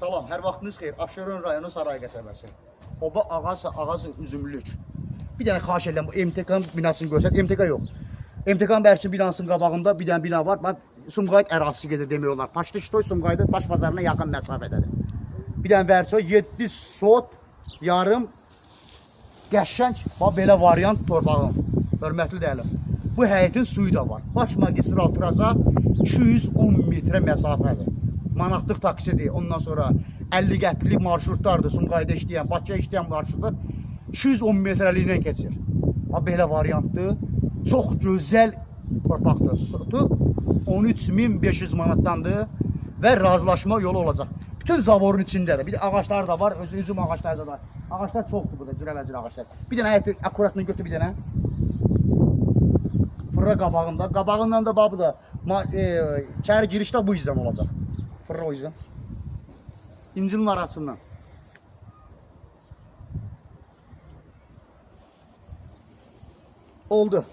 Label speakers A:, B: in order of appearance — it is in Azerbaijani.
A: Salam, hər vaxtınız xeyir. Abşeron rayonu Saray qəsəbəsi. Oba ağası üzümlük. Bir dənə xahiş edirəm, bu MTK-nın binasını görsət. MTK yox. MTK-nın Bərçin binasının qabağında bir dənə bina var. Bax, Sumqayıt ərazisi gedir demək olar. Paşdıştoy Sumqayıt daş bazarına yaxın məsafədədir. Bir dənə Bərçin 7 sot yarım qəşəng belə variant torpağım. Hörmətli dəlim. Bu həyətin suyu da var. Baş magistral traza 210 metrə məsafədir. Manatlıq taksidir. Ondan sonra 50 qəpiklik marşrutlardır. Sumqayıda işləyən, Bakıya işləyən marşrutlar 210 metrəliyindən keçir. Belə variantdır. Çox gözəl torpaqdır. Sotu 13.500 manatdandır və razılaşma yolu olacaq. Bütün zavorun içindədir. Bir də ağaçlar da var, üzüm ağaçları da var. Ağaçlar çoxdur burada, cürəvəcür ağaçlar. Bir dənə həyəti akuratını götür bir dənə. Fırra qabağında. Qabağından da bu da içəri girişdə bu izdən olacaq. Fırra o izdən. İncilin arasından. Oldu.